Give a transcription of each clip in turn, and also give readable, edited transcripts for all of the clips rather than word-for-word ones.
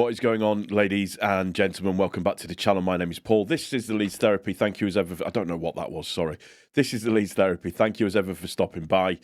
What is going on, ladies and gentlemen? Welcome back to the channel. My name is Paul. This is the Leeds Therapy. Thank you as ever. I don't know what that was, sorry. This is the Leeds Therapy. Thank you as ever for stopping by.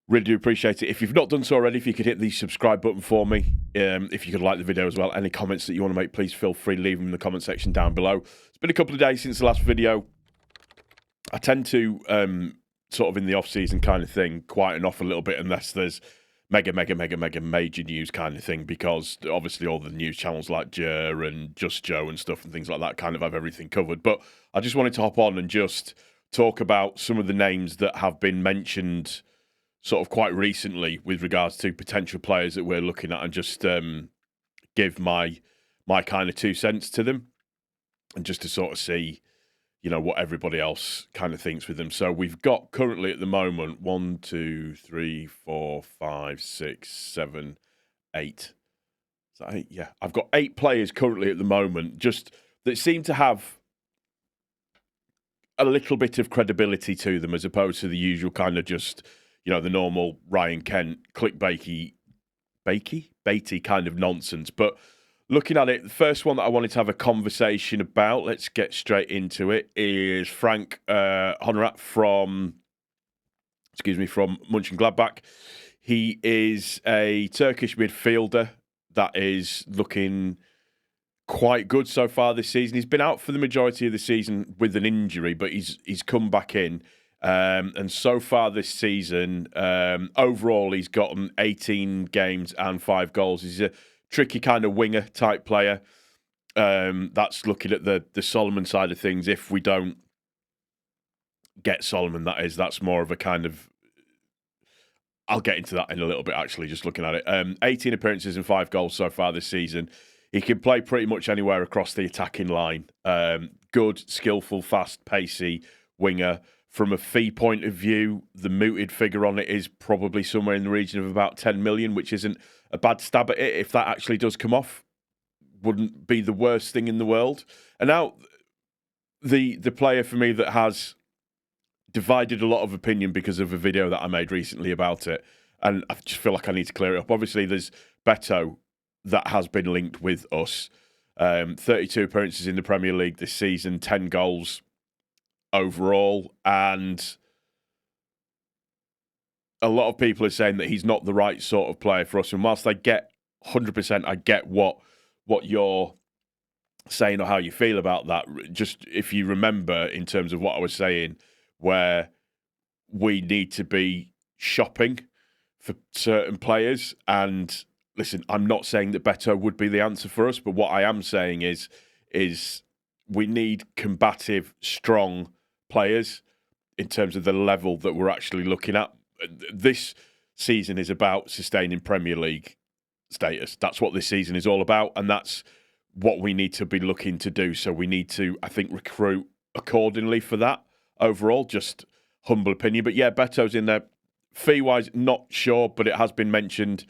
Really do appreciate it. If you've not done so already, if you could hit the subscribe button for me, if you could like the video as well. Any comments that you want to make, please feel free to leave them in the comment section down below. It's been a couple of days since the last video. I tend to, sort of in the off-season kind of thing, quieten off a little bit unless there's major news kind of thing, because obviously all the news channels like Jer and Just Joe and stuff and things like that kind of have everything covered. But I just wanted to hop on and just talk about some of the names that have been mentioned sort of quite recently with regards to potential players that we're looking at, and just give my kind of 2 cents to them, and just to sort of see, you know, what everybody else kind of thinks with them. So we've got currently at the moment 1, 2, 3, 4, 5, 6, 7, 8. Is that 8? Yeah. I've got 8 players currently at the moment, just that seem to have a little bit of credibility to them, as opposed to the usual kind of just, you know, the normal Ryan Kent clickbaity kind of nonsense. But looking at it, the first one that I wanted to have a conversation about, let's get straight into it, is Frank Honat from Mönchengladbach. He is a Turkish midfielder that is looking quite good so far this season. He's been out for the majority of the season with an injury, but he's come back in. And so far this season, overall, he's gotten 18 games and 5 goals. He's a tricky kind of winger type player. That's looking at the Solomon side of things. If we don't get Solomon, that's more of a kind of, I'll get into that in a little bit, actually, just looking at it. 18 appearances and 5 goals so far this season. He can play pretty much anywhere across the attacking line. Good, skillful, fast, pacey winger. From a fee point of view, the mooted figure on it is probably somewhere in the region of about 10 million, which isn't a bad stab at it. If that actually does come off, wouldn't be the worst thing in the world. And now, the player for me that has divided a lot of opinion because of a video that I made recently about it, and I just feel like I need to clear it up. Obviously, there's Betto that has been linked with us. 32 appearances in the Premier League this season, 10 goals overall, and a lot of people are saying that he's not the right sort of player for us. And whilst I get 100%, I get what you're saying or how you feel about that. Just if you remember, in terms of what I was saying, where we need to be shopping for certain players. And listen, I'm not saying that Betto would be the answer for us, but what I am saying is we need combative, strong players in terms of the level that we're actually looking at. This season is about sustaining Premier League status. That's what this season is all about, and that's what we need to be looking to do. So we need to, I think, recruit accordingly for that overall. Just humble opinion. But yeah, Beto's in there. Fee-wise, not sure, but it has been mentioned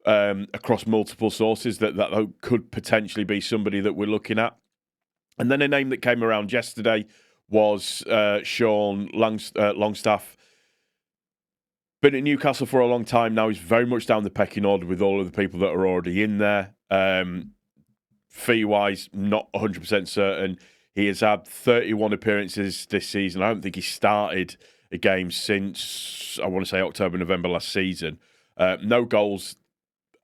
across multiple sources that could potentially be somebody that we're looking at. And then a name that came around yesterday was Sean Longstaff. Been at Newcastle for a long time now. He's very much down the pecking order with all of the people that are already in there. Fee-wise, not 100% certain. He has had 31 appearances this season. I don't think he started a game since, I want to say, October, November last season. No goals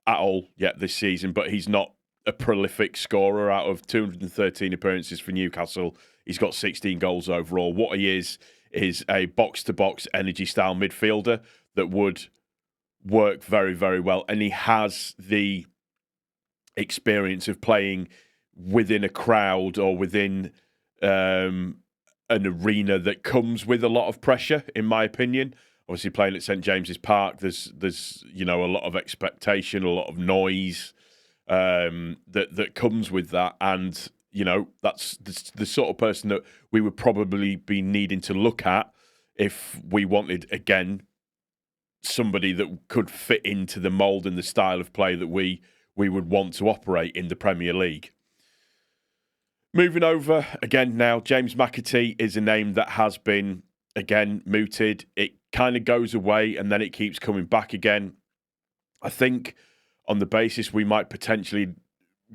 at all yet this season, but he's not a prolific scorer. Out of 213 appearances for Newcastle, he's got 16 goals overall. What he is a box-to-box energy-style midfielder that would work very, very well. And he has the experience of playing within a crowd or within an arena that comes with a lot of pressure, in my opinion. Obviously, playing at St James's Park, there's you know, a lot of expectation, a lot of noise that comes with that. And, you know, that's the sort of person that we would probably be needing to look at if we wanted, again, somebody that could fit into the mould and the style of play that we would want to operate in the Premier League. Moving over again now, James McAtee is a name that has been, again, mooted. It kind of goes away and then it keeps coming back again. I think on the basis we might potentially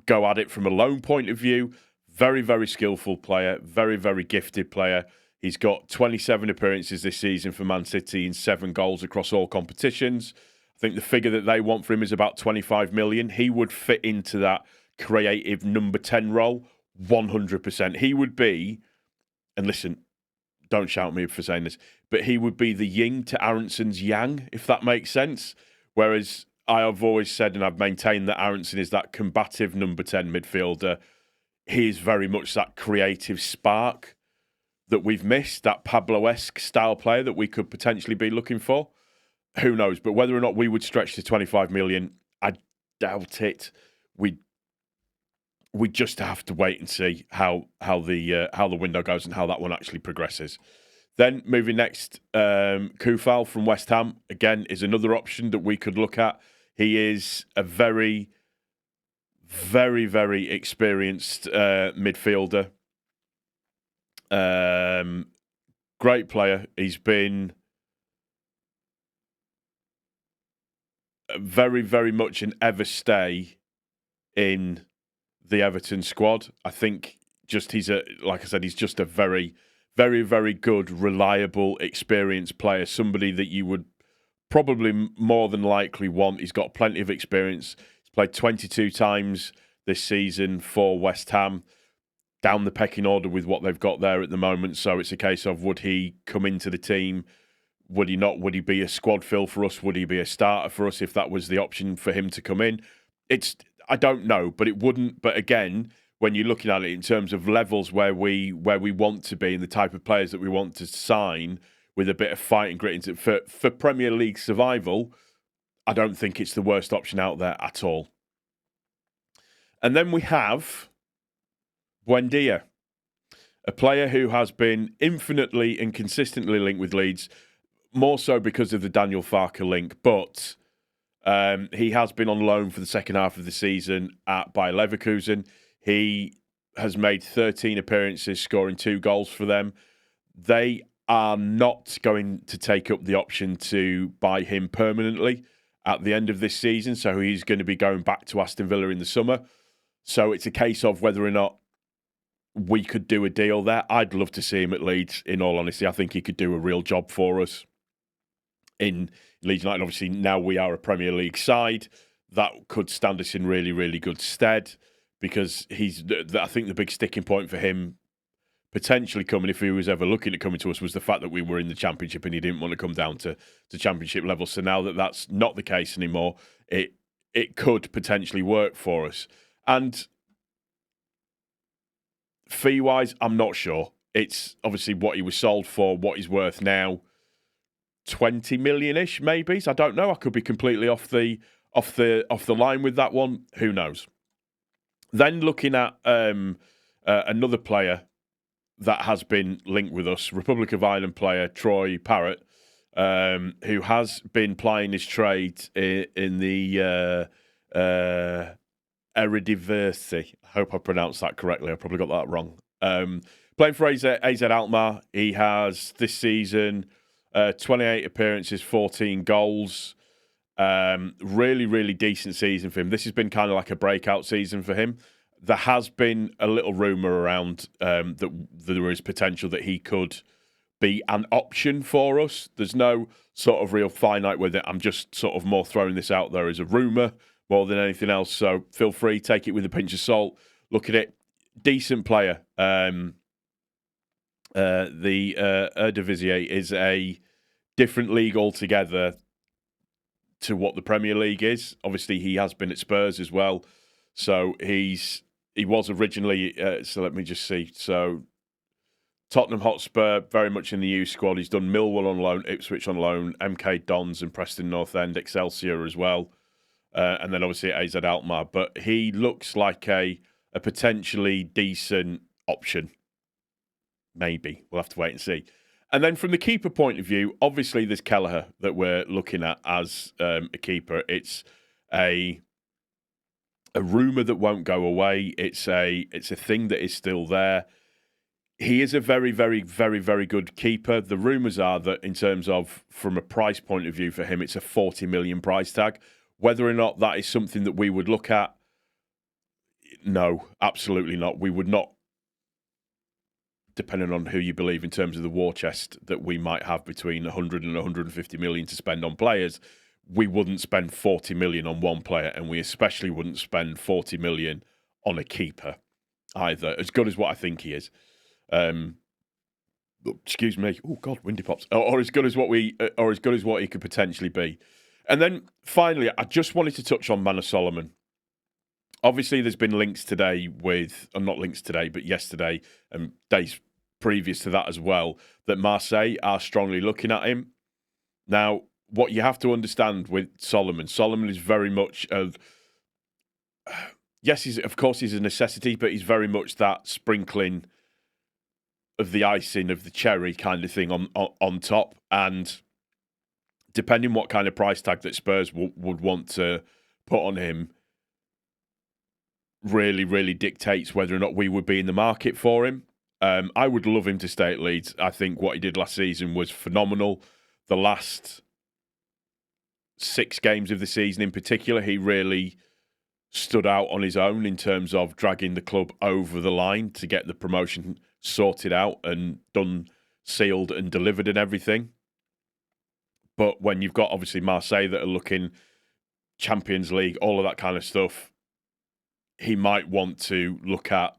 go at it from a loan point of view. Very, very skillful player. Very, very gifted player. He's got 27 appearances this season for Man City and 7 goals across all competitions. I think the figure that they want for him is about 25 million. He would fit into that creative number 10 role 100%. He would be, and listen, don't shout at me for saying this, but he would be the yin to Aaronson's yang, if that makes sense. Whereas I have always said, and I've maintained, that Aaronson is that combative number 10 midfielder. He is very much that creative spark that we've missed, that Pablo-esque style player that we could potentially be looking for. Who knows? But whether or not we would stretch to 25 million, I doubt it. We just have to wait and see how the window goes and how that one actually progresses. Then moving next, Kufal from West Ham, again, is another option that we could look at. He is a very, very, very experienced midfielder. Great player. He's been very, very much an ever stay in the Everton squad. I think he's just a very, very, very good, reliable, experienced player. Somebody that you would probably more than likely want. He's got plenty of experience. He's played 22 times this season for West Ham, down the pecking order with what they've got there at the moment. So it's a case of, would he come into the team? Would he not? Would he be a squad fill for us? Would he be a starter for us if that was the option for him to come in? I don't know, but it wouldn't. But again, when you're looking at it in terms of levels where we want to be and the type of players that we want to sign with a bit of fight and grit for Premier League survival, I don't think it's the worst option out there at all. And then we have Buendia, a player who has been infinitely and consistently linked with Leeds, more so because of the Daniel Farke link, but he has been on loan for the second half of the season at Bayer Leverkusen. He has made 13 appearances, scoring 2 goals for them. They are not going to take up the option to buy him permanently at the end of this season, so he's going to be going back to Aston Villa in the summer. So it's a case of whether or not we could do a deal there. I'd love to see him at Leeds, in all honesty. I think he could do a real job for us in Leeds United. Obviously, now we are a Premier League side. That could stand us in really, really good stead, because I think the big sticking point for him potentially coming, if he was ever looking at coming to us, was the fact that we were in the Championship and he didn't want to come down to Championship level. So now that that's not the case anymore, it could potentially work for us. And fee-wise, I'm not sure. It's obviously what he was sold for, what he's worth now, 20 million-ish maybe. So I don't know. I could be completely off the line with that one. Who knows? Then looking at another player that has been linked with us, Republic of Ireland player Troy Parrott, who has been plying his trade in the Eredivisie. I hope I pronounced that correctly. I probably got that wrong. Playing for AZ Alkmaar, he has this season 28 appearances, 14 goals. Really, really decent season for him. This has been kind of like a breakout season for him. There has been a little rumour around that there is potential that he could be an option for us. There's no sort of real finite with it. I'm just sort of more throwing this out there as a rumour more than anything else. So feel free, take it with a pinch of salt. Look at it. Decent player. The Eredivisie is a different league altogether to what the Premier League is. Obviously, he has been at Spurs as well. So he was originally, so let me just see. So Tottenham Hotspur, very much in the youth squad. He's done Millwall on loan, Ipswich on loan, MK Dons and Preston North End, Excelsior as well. And then obviously at AZ Alkmaar. But he looks like a potentially decent option. Maybe. We'll have to wait and see. And then from the keeper point of view, obviously there's Keller that we're looking at as a keeper. It's a rumour that won't go away. It's a thing that is still there. He is a very, very, very, very good keeper. The rumours are that in terms of, from a price point of view for him, it's a 40 million price tag. Whether or not that is something that we would look at, No, absolutely not. We would not, depending on who you believe in terms of the war chest that we might have between 100 and 150 million to spend on players, we wouldn't spend 40 million on one player, and we especially wouldn't spend 40 million on a keeper either, as good as what I think he is. Excuse me. Oh God, windy pops. Or as good as what he could potentially be. And then finally, I just wanted to touch on Manor Solomon. Obviously, there's been links today not links today, but yesterday and days previous to that as well, that Marseille are strongly looking at him. Now, what you have to understand with Solomon is very much yes, he's a necessity, but he's very much that sprinkling of the icing of the cherry kind of thing on top. And depending what kind of price tag that Spurs would want to put on him, really, really dictates whether or not we would be in the market for him. I would love him to stay at Leeds. I think what he did last season was phenomenal. The last 6 games of the season in particular, he really stood out on his own in terms of dragging the club over the line to get the promotion sorted out and done, sealed and delivered and everything. But when you've got obviously Marseille that are looking Champions League, all of that kind of stuff, he might want to look at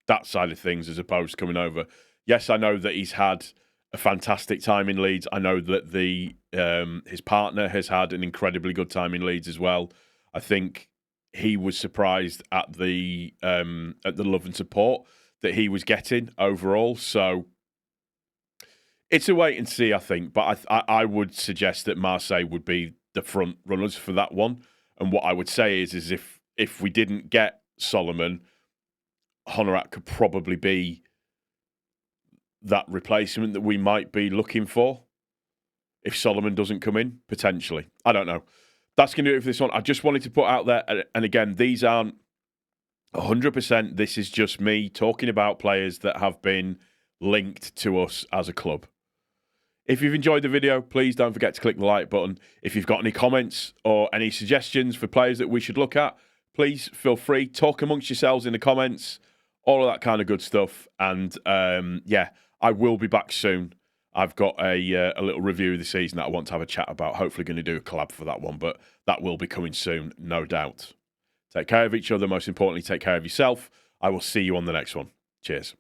that side of things as opposed to coming over. Yes, I know that he's had a fantastic time in Leeds. I know that his partner has had an incredibly good time in Leeds as well. I think he was surprised at the love and support that he was getting overall. So it's a wait and see, I think. But I would suggest that Marseille would be the front runners for that one. And what I would say is if we didn't get Solomon, Honat could probably be that replacement that we might be looking for if Solomon doesn't come in, potentially. I don't know. That's going to do it for this one. I just wanted to put out there, and again, these aren't 100%. This is just me talking about players that have been linked to us as a club. If you've enjoyed the video, please don't forget to click the like button. If you've got any comments or any suggestions for players that we should look at, please feel free. Talk amongst yourselves in the comments, all of that kind of good stuff. And I will be back soon. I've got a little review of the season that I want to have a chat about. Hopefully going to do a collab for that one, but that will be coming soon, no doubt. Take care of each other. Most importantly, take care of yourself. I will see you on the next one. Cheers.